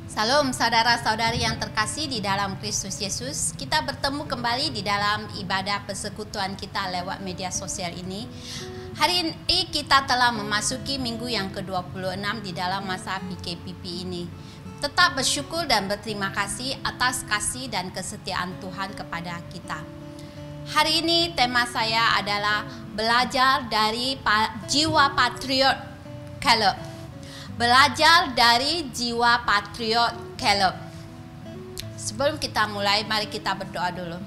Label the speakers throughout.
Speaker 1: Salam saudara-saudari yang terkasih di dalam Kristus Yesus. Kita bertemu kembali di dalam ibadah persekutuan kita lewat media sosial ini. Hari ini kita telah memasuki minggu yang ke-26 di dalam masa PKPP ini. Tetap bersyukur dan berterima kasih atas kasih dan kesetiaan Tuhan kepada kita. Hari ini tema saya adalah belajar dari jiwa patriot Caleb. Belajar dari jiwa patriot Caleb. Sebelum kita mulai, mari kita berdoa dulu.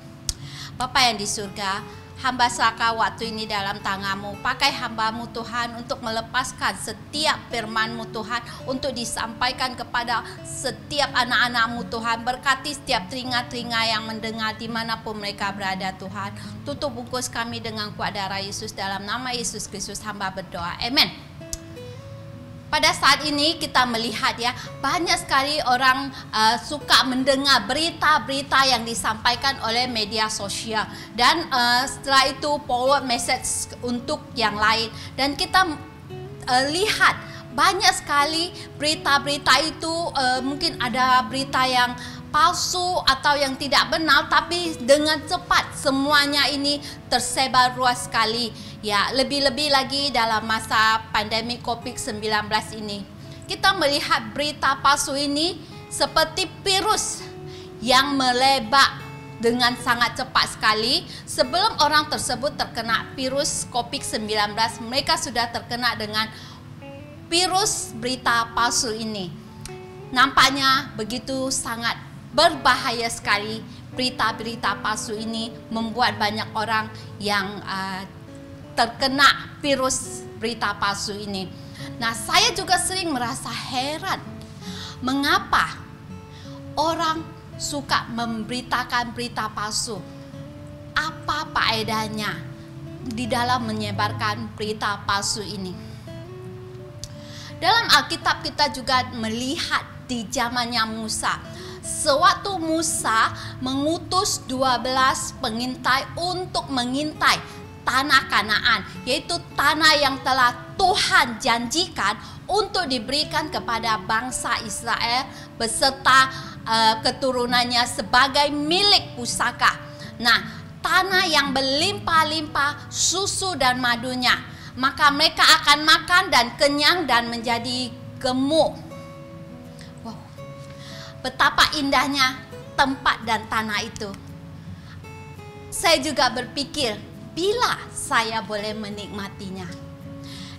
Speaker 1: Bapa yang di surga, hamba serahkan waktu ini dalam tangan-Mu. Pakai hamba-Mu Tuhan untuk melepaskan setiap firman-Mu Tuhan, untuk disampaikan kepada setiap anak-anak-Mu Tuhan. Berkati setiap telinga-telinga yang mendengar dimanapun mereka berada Tuhan. Tutup bungkus kami dengan kuat darah Yesus. Dalam nama Yesus Kristus hamba berdoa. Amin. Pada saat ini kita melihat ya, banyak sekali orang suka mendengar berita-berita yang disampaikan oleh media sosial. Dan setelah itu forward message untuk yang lain. Dan kita lihat banyak sekali berita-berita itu, mungkin ada berita yang palsu atau yang tidak benar, tapi dengan cepat semuanya ini tersebar luas sekali. Ya, lebih-lebih lagi dalam masa pandemi COVID-19 ini. Kita melihat berita palsu ini seperti virus yang melebar dengan sangat cepat sekali. Sebelum orang tersebut terkena virus COVID-19, mereka sudah terkena dengan virus berita palsu ini. Nampaknya begitu sangat berbahaya sekali. Berita-berita palsu ini membuat banyak orang yang terkena virus berita palsu ini. Nah, saya juga sering merasa heran mengapa orang suka memberitakan berita palsu. Apa faedahnya di dalam menyebarkan berita palsu ini? Dalam Alkitab kita juga melihat di zamannya Musa. Sewaktu Musa mengutus 12 pengintai untuk mengintai tanah Kanaan, yaitu tanah yang telah Tuhan janjikan untuk diberikan kepada bangsa Israel beserta keturunannya sebagai milik pusaka. Nah, tanah yang berlimpah-limpah susu dan madunya, maka mereka akan makan dan kenyang dan menjadi gemuk. Wow, betapa indahnya tempat dan tanah itu. Saya juga berpikir, bila saya boleh menikmatinya.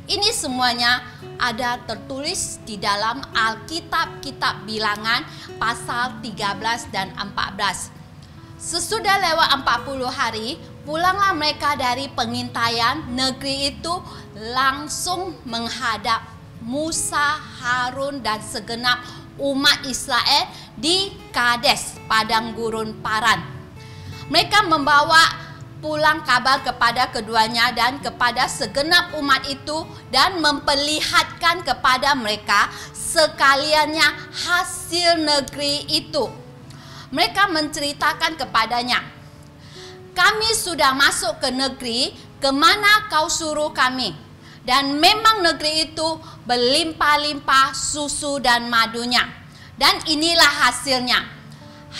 Speaker 1: Ini semuanya ada tertulis di dalam Alkitab Kitab Bilangan pasal 13 dan 14. Sesudah lewat 40 hari, pulanglah mereka dari pengintaian. Negeri itu langsung menghadap Musa, Harun dan segenap umat Israel di Kades, padang gurun Paran. Mereka membawa pulang kabar kepada keduanya dan kepada segenap umat itu, dan memperlihatkan kepada mereka sekaliannya hasil negeri itu. Mereka menceritakan kepadanya, kami sudah masuk ke negeri kemana kau suruh kami, dan memang negeri itu berlimpah-limpah susu dan madunya. Dan inilah hasilnya,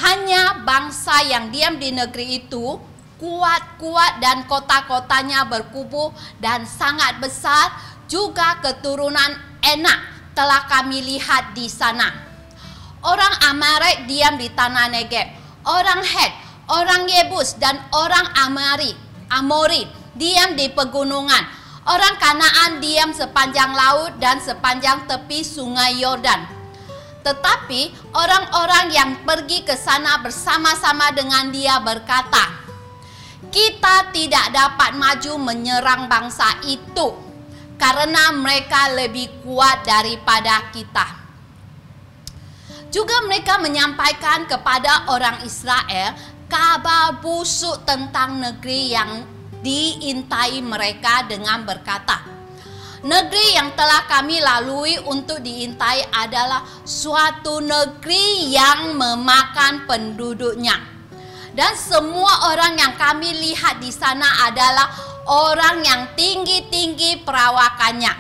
Speaker 1: hanya bangsa yang diam di negeri itu kuat-kuat dan kota-kotanya berkubu dan sangat besar, juga keturunan enak telah kami lihat di sana. Orang Amalek diam di tanah Negeb, orang Het, orang Yebus dan orang Amori diam di pegunungan. Orang Kanaan diam sepanjang laut dan sepanjang tepi sungai Yordan. Tetapi orang-orang yang pergi ke sana bersama-sama dengan dia berkata, kita tidak dapat maju menyerang bangsa itu karena mereka lebih kuat daripada kita. Juga mereka menyampaikan kepada orang Israel kabar busuk tentang negeri yang diintai mereka dengan berkata, negeri yang telah kami lalui untuk diintai adalah suatu negeri yang memakan penduduknya. Dan semua orang yang kami lihat di sana adalah orang yang tinggi-tinggi perawakannya.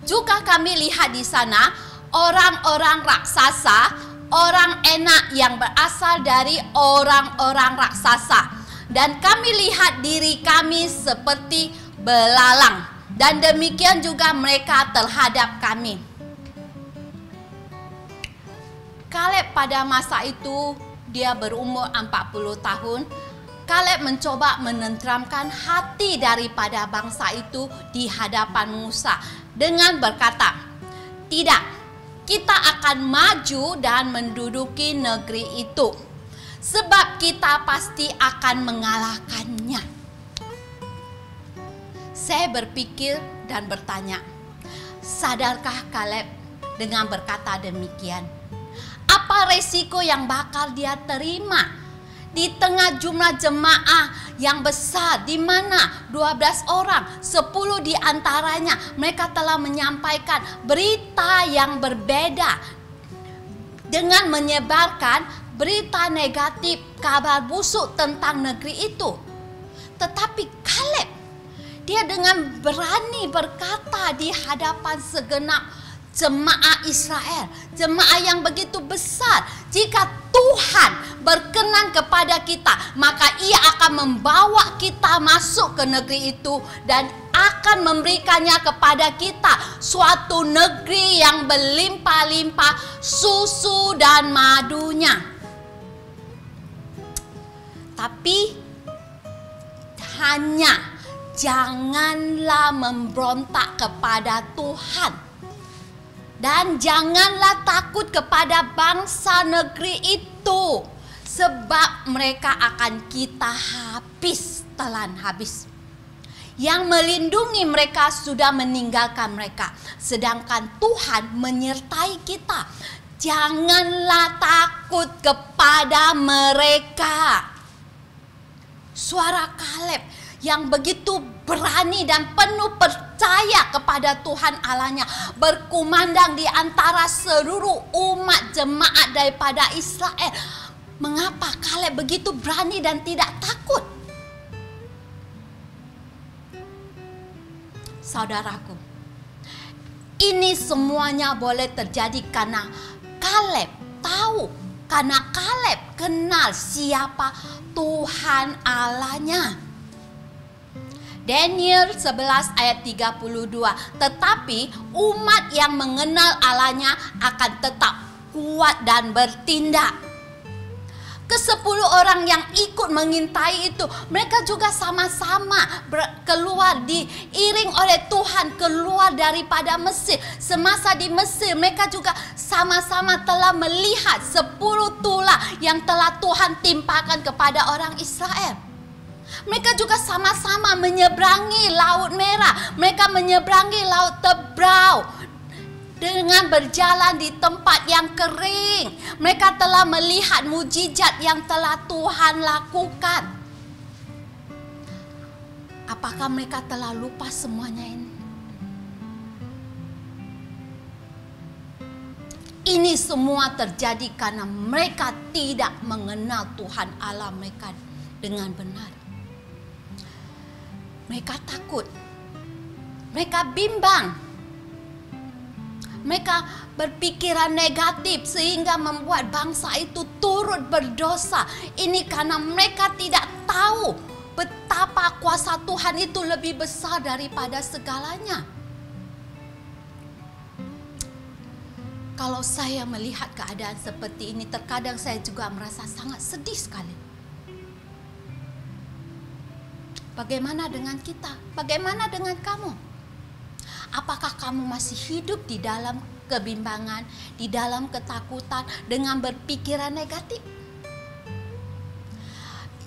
Speaker 1: Juga kami lihat di sana orang-orang raksasa, orang enak yang berasal dari orang-orang raksasa. Dan kami lihat diri kami seperti belalang. Dan demikian juga mereka terhadap kami. Kaleb pada masa itu dia berumur 40 tahun. Kaleb mencoba menenteramkan hati daripada bangsa itu di hadapan Musa dengan berkata, "Tidak, kita akan maju dan menduduki negeri itu, sebab kita pasti akan mengalahkannya." Saya berpikir dan bertanya, sadarkah Kaleb dengan berkata demikian? Apa resiko yang bakal dia terima di tengah jumlah jemaah yang besar, di mana 12 orang, 10 di antaranya mereka telah menyampaikan berita yang berbeda dengan menyebarkan berita negatif, kabar busuk tentang negeri itu. Tetapi Kaleb, dia dengan berani berkata di hadapan segenap jemaah Israel, jemaah yang begitu besar, jika Tuhan berkenan kepada kita, maka Ia akan membawa kita masuk ke negeri itu dan akan memberikannya kepada kita, suatu negeri yang berlimpah-limpah susu dan madunya. Tapi hanya janganlah memberontak kepada Tuhan. Dan janganlah takut kepada bangsa negeri itu, sebab mereka akan kita telan habis. Yang melindungi mereka sudah meninggalkan mereka, sedangkan Tuhan menyertai kita. Janganlah takut kepada mereka. Suara Kaleb yang begitu berani dan penuh percaya kepada Tuhan Allahnya berkumandang di antara seluruh umat jemaat daripada Israel. Mengapa Kaleb begitu berani dan tidak takut? Saudaraku, ini semuanya boleh terjadi karena Kaleb tahu, karena Kaleb kenal siapa Tuhan Allahnya. Daniel 11 ayat 32. Tetapi umat yang mengenal Allahnya akan tetap kuat dan bertindak. Ke-10 orang yang ikut mengintai itu, mereka juga sama-sama keluar, diiring oleh Tuhan keluar daripada Mesir. Semasa di Mesir, mereka juga sama-sama telah melihat 10 tulah yang telah Tuhan timpakan kepada orang Israel. Mereka juga sama-sama menyeberangi Laut Merah. Mereka menyeberangi Laut Tebrau dengan berjalan di tempat yang kering. Mereka telah melihat mujizat yang telah Tuhan lakukan. Apakah mereka telah lupa semuanya ini? Ini semua terjadi karena mereka tidak mengenal Tuhan Allah mereka dengan benar. Mereka takut, mereka bimbang, mereka berpikiran negatif sehingga membuat bangsa itu turut berdosa. Ini karena mereka tidak tahu betapa kuasa Tuhan itu lebih besar daripada segalanya. Kalau saya melihat keadaan seperti ini, terkadang saya juga merasa sangat sedih sekali. Bagaimana dengan kita? Bagaimana dengan kamu? Apakah kamu masih hidup di dalam kebimbangan, di dalam ketakutan, dengan berpikiran negatif?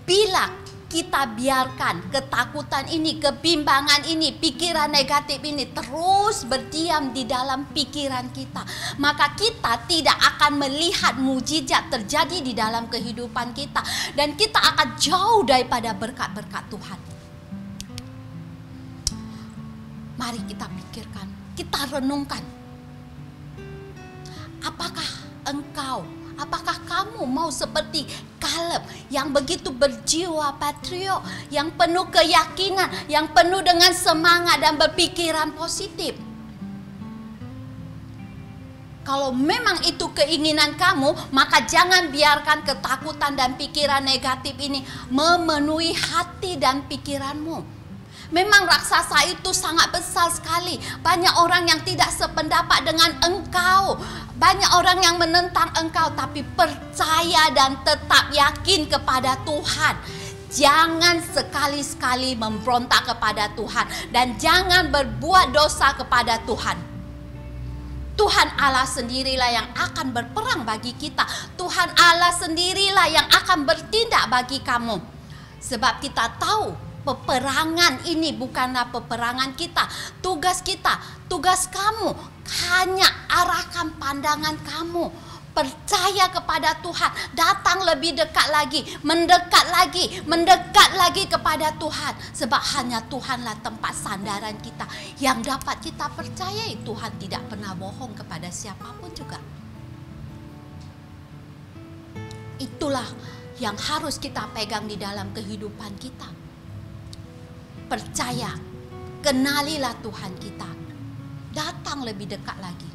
Speaker 1: Bila kita biarkan ketakutan ini, kebimbangan ini, pikiran negatif ini terus berdiam di dalam pikiran kita, maka kita tidak akan melihat mujizat terjadi di dalam kehidupan kita, dan kita akan jauh daripada berkat-berkat Tuhan. Mari kita pikirkan, kita renungkan. Apakah kamu mau seperti Kaleb yang begitu berjiwa patriot, yang penuh keyakinan, yang penuh dengan semangat dan berpikiran positif? Kalau memang itu keinginan kamu, maka jangan biarkan ketakutan dan pikiran negatif ini memenuhi hati dan pikiranmu. Memang raksasa itu sangat besar sekali. Banyak orang yang tidak sependapat dengan engkau. Banyak orang yang menentang engkau. Tapi percaya dan tetap yakin kepada Tuhan. Jangan sekali-sekali memberontak kepada Tuhan. Dan jangan berbuat dosa kepada Tuhan. Tuhan Allah sendirilah yang akan berperang bagi kita. Tuhan Allah sendirilah yang akan bertindak bagi kamu. Sebab kita tahu peperangan ini bukanlah peperangan kita. Tugas kita, tugas kamu hanya arahkan pandangan kamu. Percaya kepada Tuhan. Datang lebih dekat lagi. Mendekat lagi kepada Tuhan. Sebab hanya Tuhanlah tempat sandaran kita. Yang dapat kita percayai. Tuhan tidak pernah bohong kepada siapapun juga. Itulah yang harus kita pegang di dalam kehidupan kita. Percaya, kenalilah Tuhan kita. Datang lebih dekat lagi.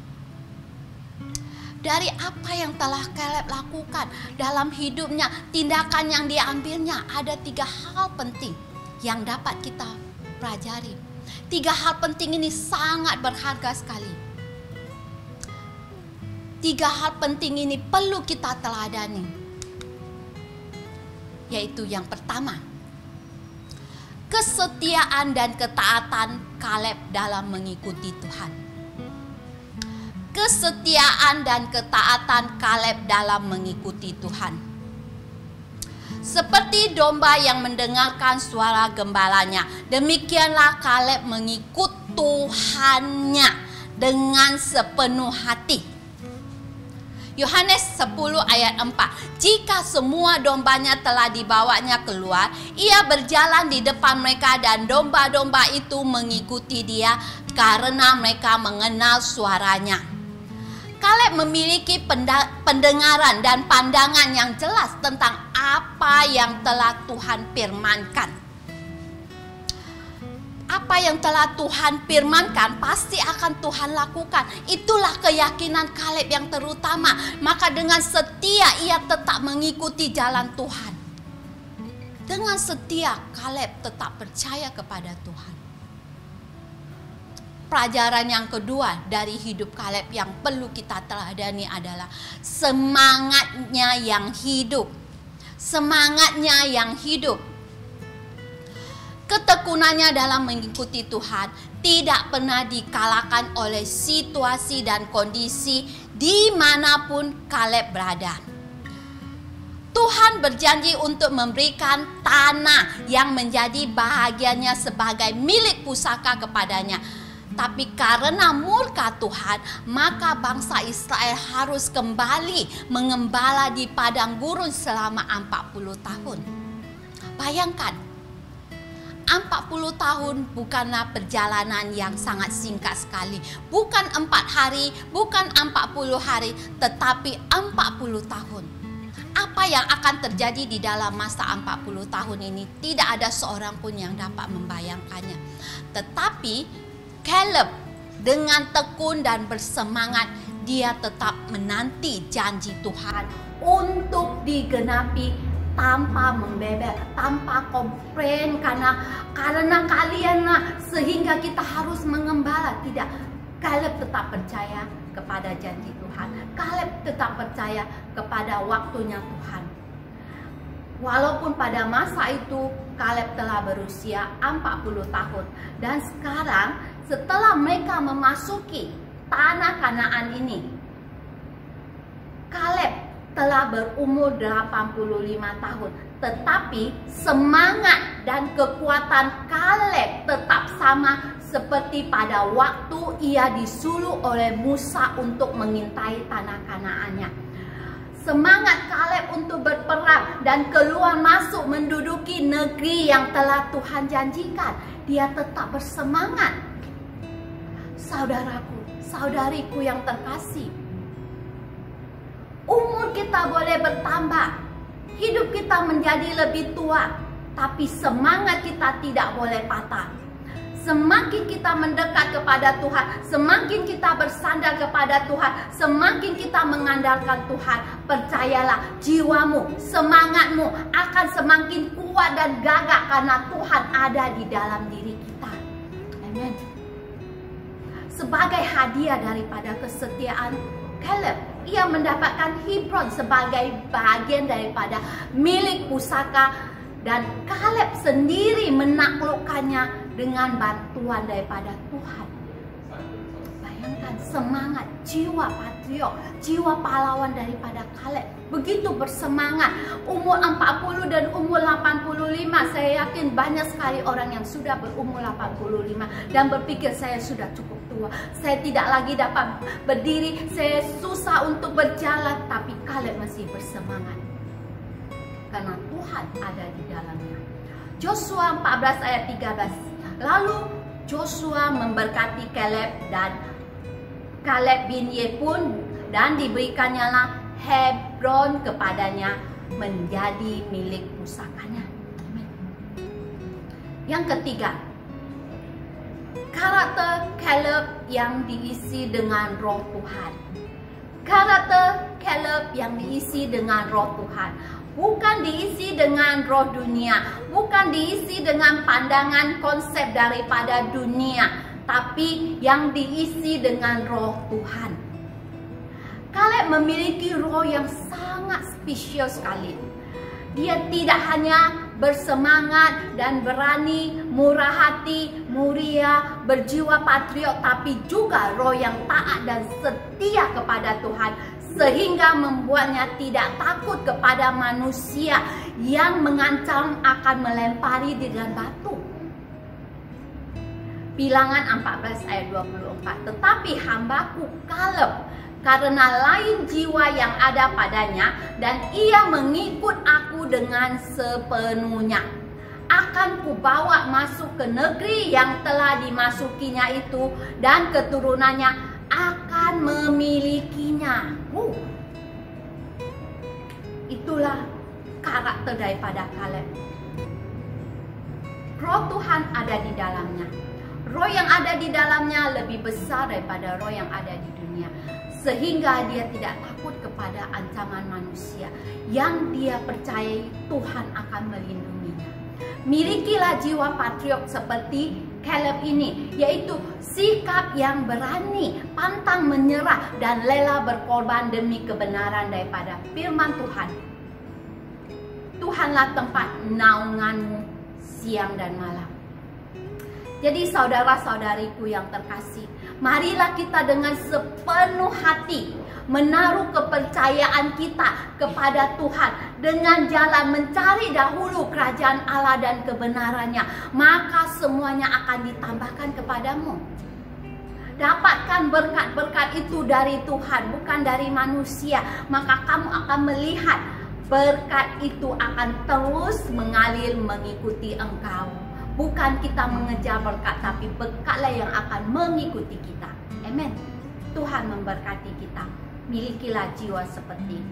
Speaker 1: Dari apa yang telah Caleb lakukan dalam hidupnya, tindakan yang diambilnya, ada 3 hal penting yang dapat kita pelajari. 3 hal penting ini sangat berharga sekali. 3 hal penting ini perlu kita teladani. Yaitu yang pertama, kesetiaan dan ketaatan Caleb dalam mengikuti Tuhan. Kesetiaan dan ketaatan Caleb dalam mengikuti Tuhan. Seperti domba yang mendengarkan suara gembalanya, demikianlah Caleb mengikut Tuhannya dengan sepenuh hati. Yohanes 10 ayat 4. Jika semua dombanya telah dibawanya keluar, ia berjalan di depan mereka dan domba-domba itu mengikuti dia karena mereka mengenal suaranya. Caleb memiliki pendengaran dan pandangan yang jelas tentang apa yang telah Tuhan firmankan. Apa yang telah Tuhan firmankan pasti akan Tuhan lakukan. Itulah keyakinan Caleb yang terutama. Maka dengan setia ia tetap mengikuti jalan Tuhan. Dengan setia Caleb tetap percaya kepada Tuhan. Pelajaran yang kedua dari hidup Caleb yang perlu kita teladani adalah semangatnya yang hidup. Semangatnya yang hidup. Ketekunannya dalam mengikuti Tuhan tidak pernah dikalahkan oleh situasi dan kondisi dimanapun Caleb berada. Tuhan berjanji untuk memberikan tanah yang menjadi bahagiannya sebagai milik pusaka kepadanya. Tapi karena murka Tuhan, maka bangsa Israel harus kembali mengembala di padang gurun selama 40 tahun. Bayangkan, 40 tahun bukanlah perjalanan yang sangat singkat sekali. Bukan 4 hari, bukan 40 hari, tetapi 40 tahun. Apa yang akan terjadi di dalam masa 40 tahun ini, tidak ada seorang pun yang dapat membayangkannya. Tetapi Caleb dengan tekun dan bersemangat, dia tetap menanti janji Tuhan untuk digenapi tanpa membebel, tanpa komplain karena kalian sehingga kita harus mengembala. Tidak, Caleb tetap percaya kepada janji Tuhan. Caleb tetap percaya kepada waktunya Tuhan. Walaupun pada masa itu Caleb telah berusia 40 tahun. Dan sekarang setelah mereka memasuki tanah Kanaan ini, Caleb telah berumur 85 tahun. Tetapi semangat dan kekuatan Caleb tetap sama seperti pada waktu ia disuruh oleh Musa untuk mengintai tanah Kanaannya. Semangat Caleb untuk berperang dan keluar masuk menduduki negeri yang telah Tuhan janjikan. Dia tetap bersemangat. Saudaraku, saudariku yang terkasih, umur kita boleh bertambah, hidup kita menjadi lebih tua, tapi semangat kita tidak boleh patah. Semakin kita mendekat kepada Tuhan, semakin kita bersandar kepada Tuhan, semakin kita mengandalkan Tuhan, percayalah, jiwamu, semangatmu akan semakin kuat dan gagah karena Tuhan ada di dalam diri kita. Amin. Sebagai hadiah daripada kesetiaan Caleb, ia mendapatkan Hebron sebagai bagian daripada milik pusaka, dan Caleb sendiri menaklukkannya dengan bantuan daripada Tuhan. Bayangkan semangat, jiwa patriot, jiwa pahlawan daripada Caleb. Begitu bersemangat. Umur 40 dan umur 85. Saya yakin banyak sekali orang yang sudah berumur 85 dan berpikir saya sudah cukup tua. Saya tidak lagi dapat berdiri, saya susah untuk berjalan. Tapi Caleb masih bersemangat karena Tuhan ada di dalamnya. Yosua 14 ayat 13. Lalu Joshua memberkati Caleb dan Caleb bin Yefun, dan diberikannya lah Hebron kepadanya menjadi milik pusakanya. Amin. Yang ketiga, karakter Caleb yang diisi dengan roh Tuhan. Karakter Caleb yang diisi dengan roh Tuhan. Bukan diisi dengan roh dunia, bukan diisi dengan pandangan konsep daripada dunia, tapi yang diisi dengan roh Tuhan. Caleb memiliki roh yang sangat spesial sekali. Dia tidak hanya bersemangat dan berani, murah hati, mulia, berjiwa patriot, tapi juga roh yang taat dan setia kepada Tuhan, sehingga membuatnya tidak takut kepada manusia yang mengancam akan melempari dengan batu. Bilangan 14 ayat 24. Tetapi hambaku Caleb, karena lain jiwa yang ada padanya, dan ia mengikut aku dengan sepenuhnya, akan kubawa masuk ke negeri yang telah dimasukinya itu, dan keturunannya akan memilikinya. Itulah karakter daripada Caleb. Roh Tuhan ada di dalamnya. Roh yang ada di dalamnya lebih besar daripada roh yang ada di dunia, sehingga dia tidak takut kepada ancaman manusia. Yang dia percayai Tuhan akan melindunginya. Milikilah jiwa patriot seperti Caleb ini, yaitu sikap yang berani, pantang menyerah, dan rela berkorban demi kebenaran daripada firman Tuhan. Tuhanlah tempat naunganmu siang dan malam. Jadi saudara-saudariku yang terkasih, marilah kita dengan sepenuh hati menaruh kepercayaan kita kepada Tuhan dengan jalan mencari dahulu kerajaan Allah dan kebenarannya, maka semuanya akan ditambahkan kepadamu. Dapatkan berkat-berkat itu dari Tuhan, bukan dari manusia, maka kamu akan melihat berkat itu akan terus mengalir mengikuti engkau. Bukan kita mengejar berkat, tapi berkatlah yang akan mengikuti kita. Amin. Tuhan memberkati kita. Milikilah jiwa seperti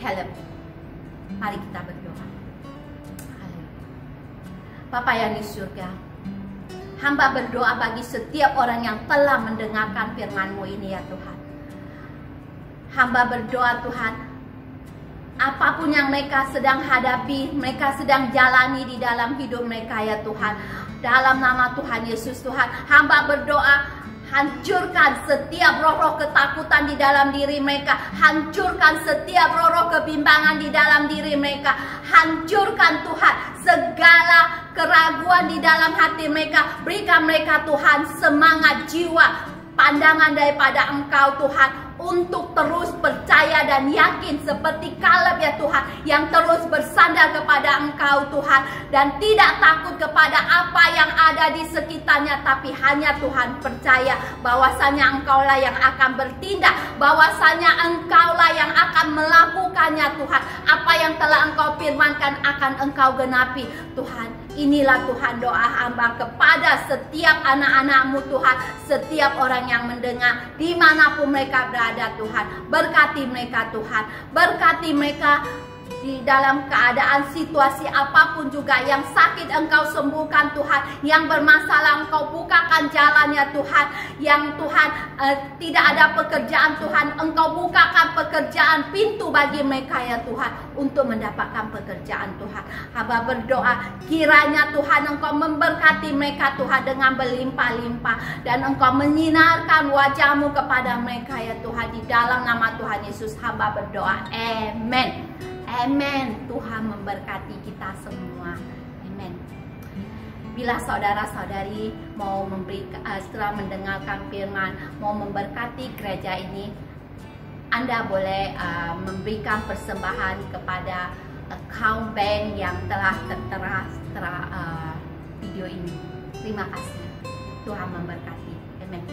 Speaker 1: Caleb. Mari kita berdoa. Bapa yang di surga, hamba berdoa bagi setiap orang yang telah mendengarkan firman-Mu ini ya Tuhan. Hamba berdoa Tuhan, apapun yang mereka sedang hadapi, mereka sedang jalani di dalam hidup mereka ya Tuhan, dalam nama Tuhan Yesus Tuhan, hamba berdoa, hancurkan setiap roh-roh ketakutan di dalam diri mereka. Hancurkan setiap roh-roh kebimbangan di dalam diri mereka. Hancurkan Tuhan segala keraguan di dalam hati mereka. Berikan mereka Tuhan semangat jiwa, pandangan daripada Engkau Tuhan, untuk terus percaya dan yakin seperti Caleb ya Tuhan, yang terus bersandar kepada Engkau Tuhan, dan tidak takut kepada apa yang ada di sekitarnya, tapi hanya Tuhan percaya bahwasanya Engkaulah yang akan bertindak, bahwasanya Engkaulah yang akan melakukannya Tuhan. Apa yang telah Engkau firmankan akan Engkau genapi Tuhan. Inilah Tuhan doa hamba kepada setiap anak-anak-Mu Tuhan, setiap orang yang mendengar dimanapun mereka berada Tuhan. Berkati mereka Tuhan, berkati mereka Di dalam keadaan situasi apapun juga, yang sakit Engkau sembuhkan Tuhan, yang bermasalah Engkau bukakan jalannya Tuhan, yang Tuhan tidak ada pekerjaan Tuhan, Engkau bukakan pekerjaan, pintu bagi mereka ya Tuhan untuk mendapatkan pekerjaan Tuhan. Hamba berdoa kiranya Tuhan Engkau memberkati mereka Tuhan dengan berlimpah-limpah, dan Engkau menyinarkan wajah-Mu kepada mereka ya Tuhan. Di dalam nama Tuhan Yesus hamba berdoa, amin. Amin. Tuhan memberkati kita semua. Amin. Bila saudara-saudari mau setelah mendengarkan firman, mau memberkati gereja ini, Anda boleh memberikan persembahan kepada account bank yang telah tertera video ini. Terima kasih. Tuhan memberkati. Amin.